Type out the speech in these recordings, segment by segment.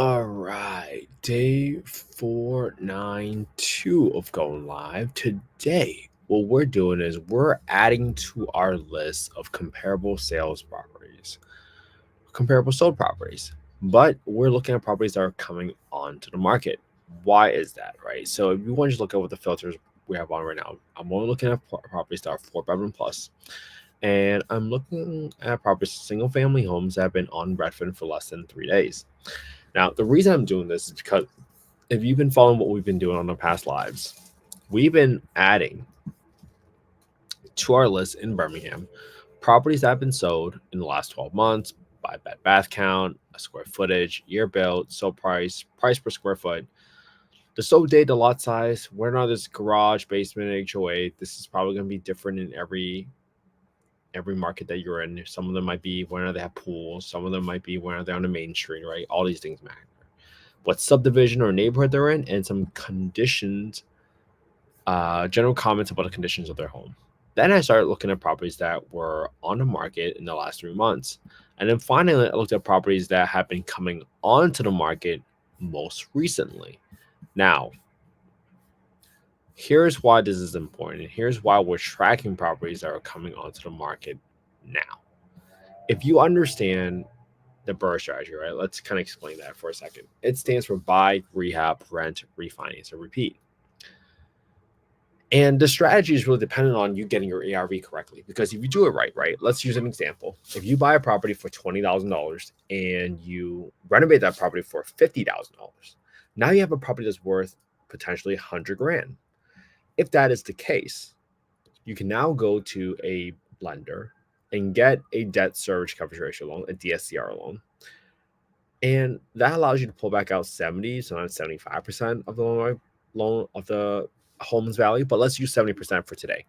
All right, day 492 of going live. Today, what we're doing is we're adding to our list of comparable sold properties, but we're looking at properties that are coming onto the market. Why is that, right? So if you want to just look at what the filters we have on right now, I'm only looking at properties that are 4 bedroom plus, and I'm looking at properties, single family homes that have been on Redfin for less than 3 days. Now, the reason I'm doing this is because if you've been following what we've been doing on our past lives, we've been adding to our list in Birmingham properties that have been sold in the last 12 months by bed bath count, square footage, year built, sold price per square foot, the sold date, the lot size, whether or not there's garage, basement, HOA. This is probably going to be different in every market that you're in. Some of them might be where they have pools, some of them might be where they're on the main street, right? All these things matter. What subdivision or neighborhood they're in, and some conditions, general comments about the conditions of their home. Then I started looking at properties that were on the market in the last 3 months. And then finally, I looked at properties that have been coming onto the market most recently. Now, here's why this is important. Here's why we're tracking properties that are coming onto the market now. If you understand the BRRRR strategy, right? Let's kind of explain that for a second. It stands for buy, rehab, rent, refinance, or repeat. And the strategy is really dependent on you getting your ARV correctly. Because if you do it right, let's use an example. If you buy a property for $20,000 and you renovate that property for $50,000, now you have a property that's worth potentially $100,000. If that is the case, you can now go to a lender and get a debt service coverage ratio loan, a DSCR loan. And that allows you to pull back out 70, sometimes 75% of the loan of the home's value, but let's use 70% for today.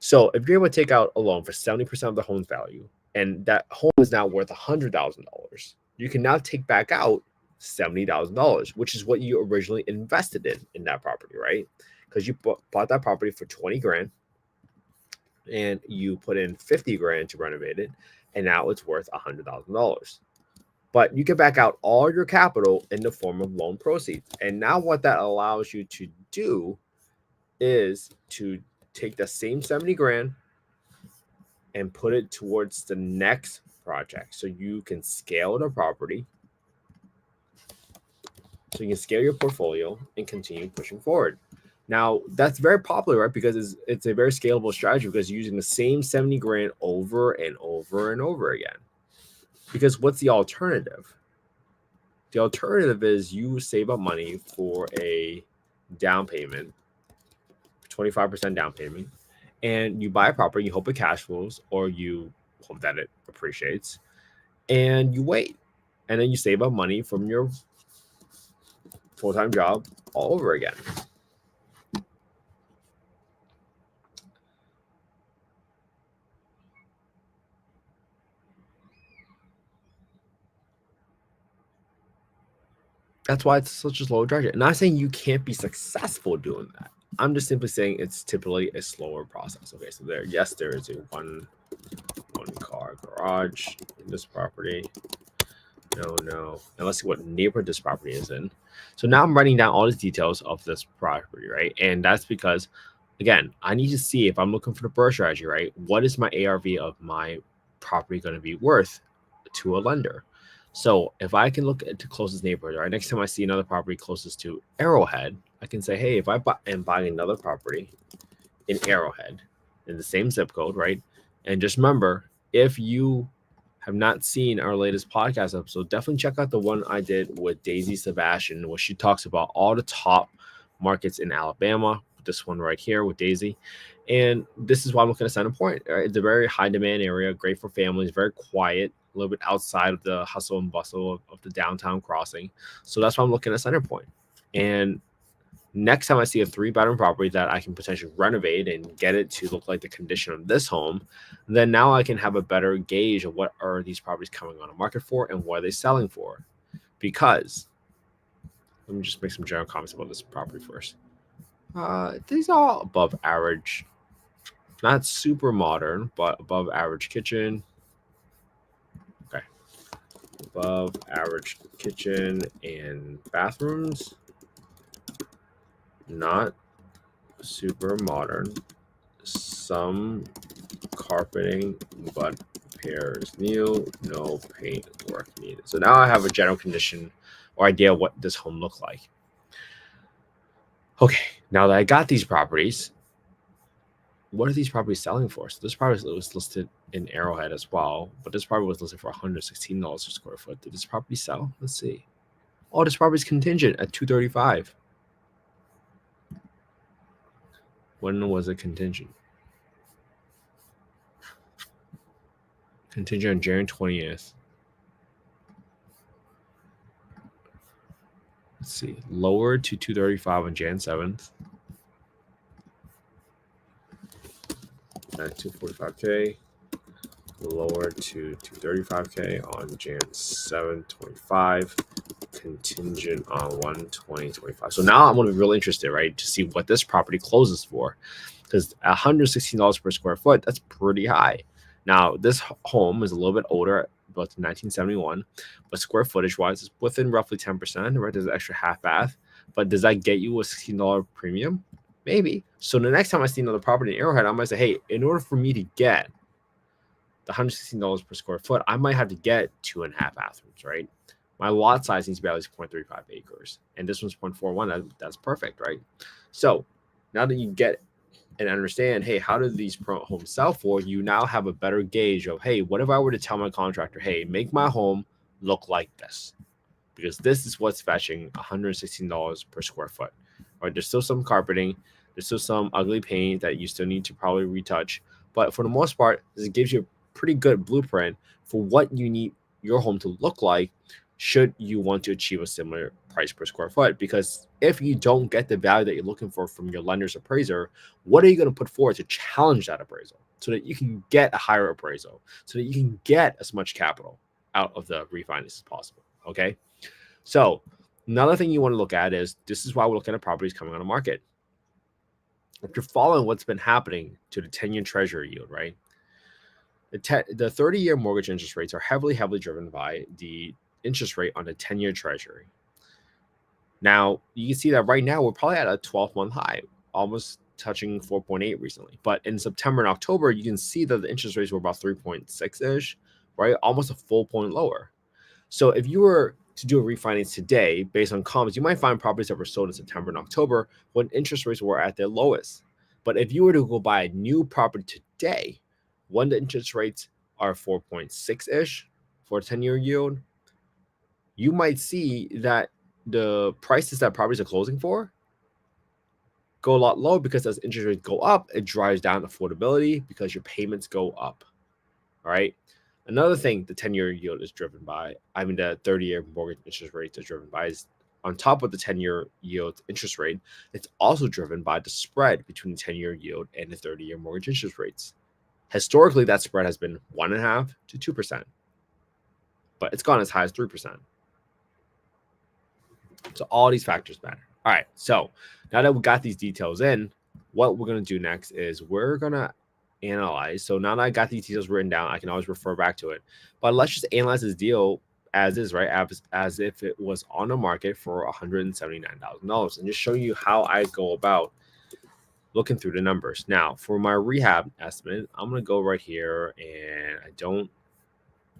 So if you're able to take out a loan for 70% of the home's value, and that home is now worth $100,000, you can now take back out $70,000, which is what you originally invested in that property, right? Because you bought that property for $20,000 and you put in $50,000 to renovate it, and now it's worth $100,000. But you can back out all your capital in the form of loan proceeds. And now what that allows you to do is to take the same $70,000 and put it towards the next project. So you can scale the property. So you can scale your portfolio and continue pushing forward. Now, that's very popular, right? Because it's a very scalable strategy because you're using the same $70,000 over and over and over again. Because what's the alternative? The alternative is you save up money for a down payment, 25% down payment, and you buy a property, you hope it cash flows, or you hope that it appreciates, and you wait. And then you save up money from your full-time job all over again. That's why it's such a slow strategy. I'm not saying you can't be successful doing that. I'm just simply saying it's typically a slower process. Okay, so there is a one car garage in this property. No. And let's see what neighborhood this property is in. So now I'm writing down all the details of this property, right? And that's because, again, I need to see if I'm looking for the BRRRR strategy, right? What is my ARV of my property going to be worth to a lender? So if I can look at the closest neighborhood, right? Next time I see another property closest to Arrowhead, I can say, hey, if I am buying another property in Arrowhead in the same zip code, right? And just remember, if you have not seen our latest podcast episode, definitely check out the one I did with Daisy Sebastian, where she talks about all the top markets in Alabama. This one right here with Daisy. And this is why I'm looking at Center Point. Right? It's a very high demand area, great for families, very quiet, a little bit outside of the hustle and bustle of the downtown crossing. So that's why I'm looking at Center Point. And next time I see a 3-bedroom property that I can potentially renovate and get it to look like the condition of this home, then now I can have a better gauge of what are these properties coming on the market for and what are they selling for. Because, let me just make some general comments about this property first. These are all above average, not super modern, but above average kitchen. Okay, above average kitchen and bathrooms, not super modern, some carpeting, but repairs new, no paint work needed. So now I have a general condition or idea what this home looked like. Okay, now that I got these properties, what are these properties selling for? So this property was listed in Arrowhead as well, but this property was listed for $116 per square foot. Did this property sell? Let's see. Oh, this property is contingent at $235. When was it contingent? Contingent on January 20th. Let's see. Lowered to $235 on Jan 7th. At $245K. Lowered to $235K on Jan 7/25. Contingent on 1/20/25. So now I'm going to be really interested, right, to see what this property closes for, because $116 per square foot, that's pretty high. Now this home is a little bit older, built in 1971, but square footage wise, it's within roughly 10%. Right, there's an extra half bath, but does that get you a $16 premium? Maybe. So the next time I see another property in Arrowhead, I might say, hey, in order for me to get the $116 per square foot, I might have to get 2.5 bathrooms, right? My lot size needs to be at least 0.35 acres, and this one's 0.41. That's perfect, right? So now that you get and understand, hey, how do these homes sell for? You now have a better gauge of, hey, what if I were to tell my contractor, hey, make my home look like this, because this is what's fetching $116 per square foot. Right? There's still some carpeting, there's still some ugly paint that you still need to probably retouch, but for the most part, this gives you a pretty good blueprint for what you need your home to look like should you want to achieve a similar price per square foot. Because if you don't get the value that you're looking for from your lender's appraiser, what are you going to put forward to challenge that appraisal so that you can get a higher appraisal, so that you can get as much capital out of the refinance as possible? Okay. So another thing you want to look at is, this is why we're looking at properties coming on the market. If you're following what's been happening to the 10-year treasury yield, right? The 30-year mortgage interest rates are heavily driven by the interest rate on the 10-year treasury. Now, you can see that right now we're probably at a 12-month high, almost touching 4.8 recently. But in September and October, you can see that the interest rates were about 3.6-ish, right? Almost a full point lower. So if you were to do a refinance today based on comps, you might find properties that were sold in September and October when interest rates were at their lowest. But if you were to go buy a new property today, when the interest rates are 4.6-ish for a 10-year yield, you might see that the prices that properties are closing for go a lot lower, because as interest rates go up, it drives down affordability because your payments go up. All right. Another thing the 10-year yield is driven by, the 30-year mortgage interest rates are driven by, is on top of the 10-year yield interest rate, it's also driven by the spread between the 10-year yield and the 30-year mortgage interest rates. Historically, that spread has been 1.5% to 2%, but it's gone as high as 3%. So all these factors matter. All right. So now that we got these details in, what we're going to do next is we're going to analyze. So now that I got these details written down, I can always refer back to it. But let's just analyze this deal as is, right? As if it was on the market for $179,000, and just show you how I go about looking through the numbers. Now, for my rehab estimate, I'm going to go right here, and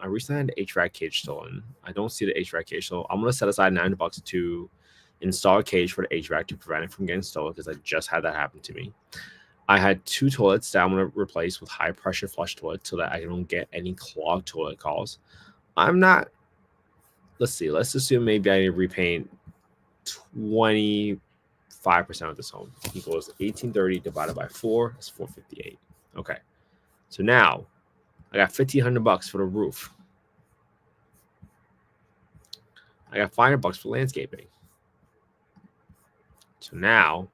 I recently had the HVAC cage stolen. I don't see the HVAC cage, so I'm going to set aside $9 to install a cage for the HVAC to prevent it from getting stolen, because I just had that happen to me. I had 2 toilets that I'm going to replace with high pressure flush toilets so that I don't get any clogged toilet calls. Let's assume maybe I need to repaint 25% of this home. Equals 1830 divided by 4, that's 458. Okay. So now I got $1,500 for the roof. I got $500 for landscaping. So now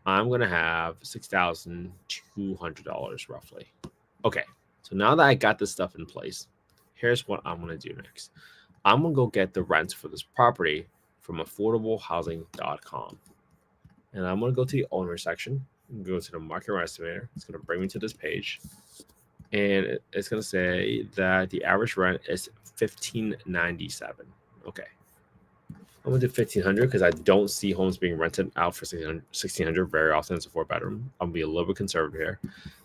I'm going to have $6,200 roughly. Okay. So now that I got this stuff in place, here's what I'm going to do next. I'm going to go get the rents for this property from affordablehousing.com. And I'm going to go to the owner section and go to the market rent estimator. It's going to bring me to this page. And it's going to say that the average rent is $1,597. Okay. I'm going to do 1,500 because I don't see homes being rented out for 1,600 very often as a 4-bedroom. I'm going to be a little bit conservative here.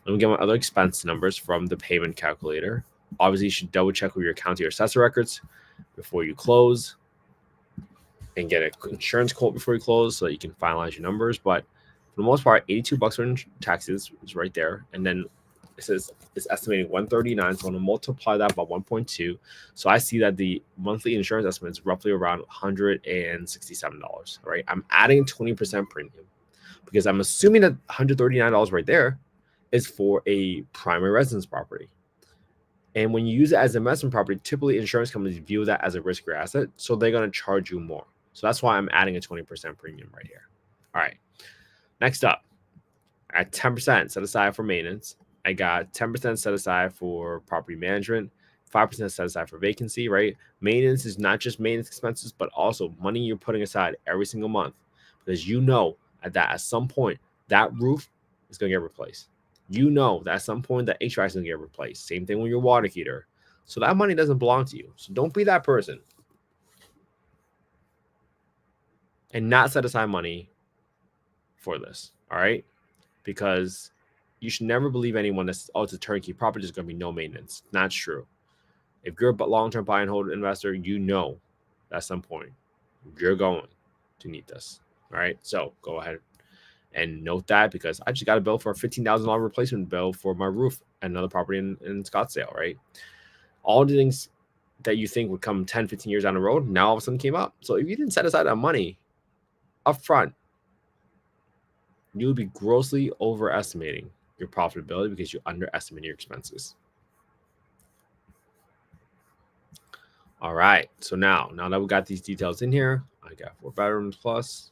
Let me get my other expense numbers from the payment calculator. Obviously, you should double check with your county or assessor records before you close and get an insurance quote before you close so that you can finalize your numbers. But for the most part, $82 in taxes is right there. And then it says it's estimating 139. So I'm going to multiply that by 1.2. So I see that the monthly insurance estimate is roughly around $167. Right? I'm adding 20% premium because I'm assuming that $139 right there is for a primary residence property. And when you use it as an investment property, typically insurance companies view that as a riskier asset. So they're going to charge you more. So that's why I'm adding a 20% premium right here. All right. Next up, at 10% set aside for maintenance. I got 10% set aside for property management, 5% set aside for vacancy, right? Maintenance is not just maintenance expenses, but also money you're putting aside every single month because you know that at some point that roof is going to get replaced. You know that at some point that HVAC is going to get replaced. Same thing with your water heater. So that money doesn't belong to you. So don't be that person and not set aside money for this. All right. Because you should never believe anyone that's, oh, it's a turnkey property, there's going to be no maintenance. Not true. If you're a long-term buy and hold investor, you know at some point you're going to need this. All right. So go ahead and note that because I just got a bill for a $15,000 replacement bill for my roof at another property in Scottsdale, right? All the things that you think would come 10, 15 years down the road, now all of a sudden came up. So if you didn't set aside that money up front, you would be grossly overestimating your profitability because you underestimate your expenses. All right. So now that we got these details in here, I got 4 bedrooms plus.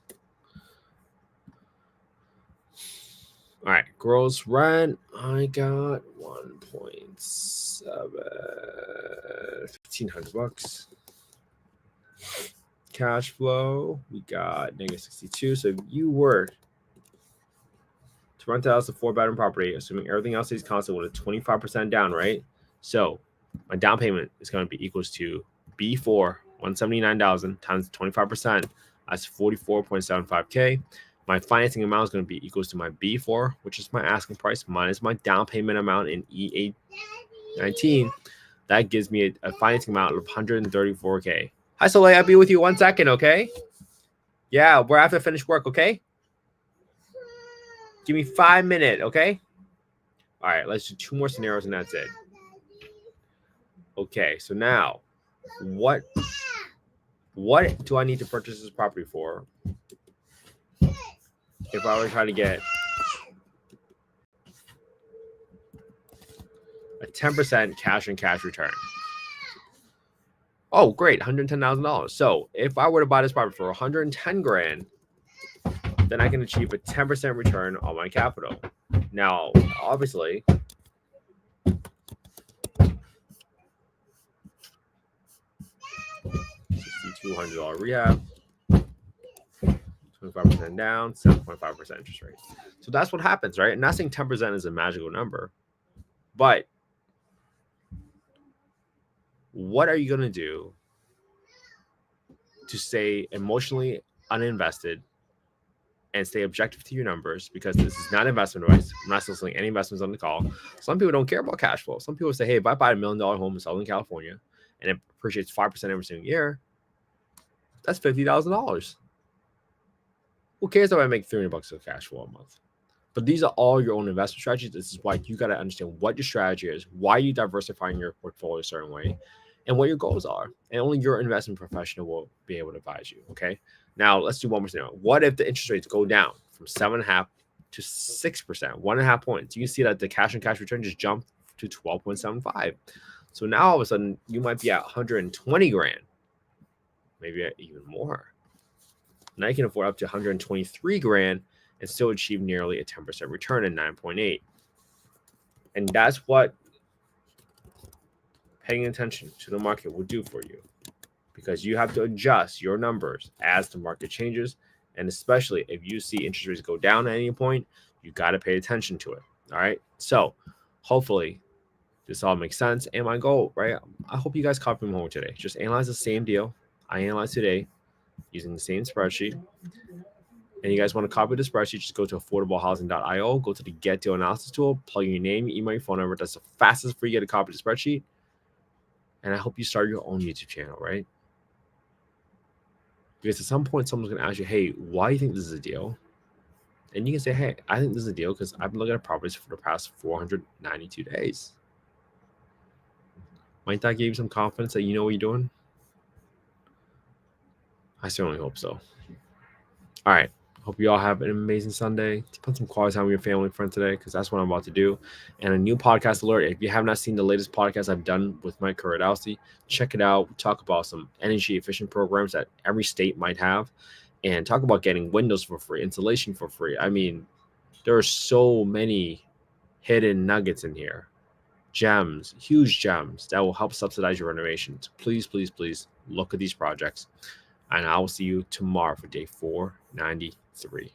All right. Gross rent, I got 1.7, $1,500. Cash flow, we got -62. So if you were to rent out as a 4-bedroom property, assuming everything else is constant with a 25% down, right? So my down payment is going to be equals to B4, 179,000 times 25%. That's 44.75K. My financing amount is going to be equals to my B4, which is my asking price, minus my down payment amount in E819. That gives me a financing amount of 134K. Hi, Soleil. I'll be with you 1 second, okay? Yeah, we're after finish work, okay? Give me 5 minutes, okay? All right, let's do 2 more scenarios and that's it. Okay, so now what do I need to purchase this property for if I were trying to get a 10% cash and cash return? Oh, great, $110,000. So if I were to buy this property for 110 grand, then I can achieve a 10% return on my capital. Now, obviously, $6,200 rehab, 25% down, 7.5% interest rate. So that's what happens, right? I'm not saying 10% is a magical number, but what are you going to do to stay emotionally uninvested and stay objective to your numbers? Because this is not investment advice. I'm not soliciting any investments on the call. Some people don't care about cash flow. Some people say, hey, if I buy $1 million home in Southern California and it appreciates 5% every single year, that's $50,000. Who cares if I make $300 of cash flow a month? But these are all your own investment strategies. This is why you got to understand what your strategy is, why you diversifying your portfolio a certain way, and what your goals are. And only your investment professional will be able to advise you. Okay. Now let's do one more scenario. What if the interest rates go down from 7.5% to 6%, 1.5 points? You can see that the cash and cash return just jumped to 12.75. So now all of a sudden you might be at 120 grand, maybe even more. Now you can afford up to 123 grand and still achieve nearly a 10% return in 9.8. And that's what paying attention to the market will do for you, because you have to adjust your numbers as the market changes. And especially if you see interest rates go down at any point, you got to pay attention to it. All right. So hopefully This all makes sense. And my goal, right? I hope you guys copy my homework today. Just analyze the same deal I analyzed today using the same spreadsheet. And you guys want to copy the spreadsheet, just go to affordablehousing.io, go to the get deal analysis tool, plug your name, email, your phone number. That's the fastest for you to copy the spreadsheet. And I hope you start your own YouTube channel, right? Because at some point, someone's going to ask you, hey, why do you think this is a deal? And you can say, hey, I think this is a deal because I've been looking at properties for the past 492 days. Might that give you some confidence that you know what you're doing? I certainly hope so. All right. Hope you all have an amazing Sunday. Spend some quality time with your family and friends today, because that's what I'm about to do. And a new podcast alert. If you have not seen the latest podcast I've done with Mike Kuradowski, check it out. We talk about some energy efficient programs that every state might have, and talk about getting windows for free, insulation for free. I mean, there are so many hidden nuggets in here. Gems, huge gems that will help subsidize your renovations. Please, please, please look at these projects. And I will see you tomorrow for day 493.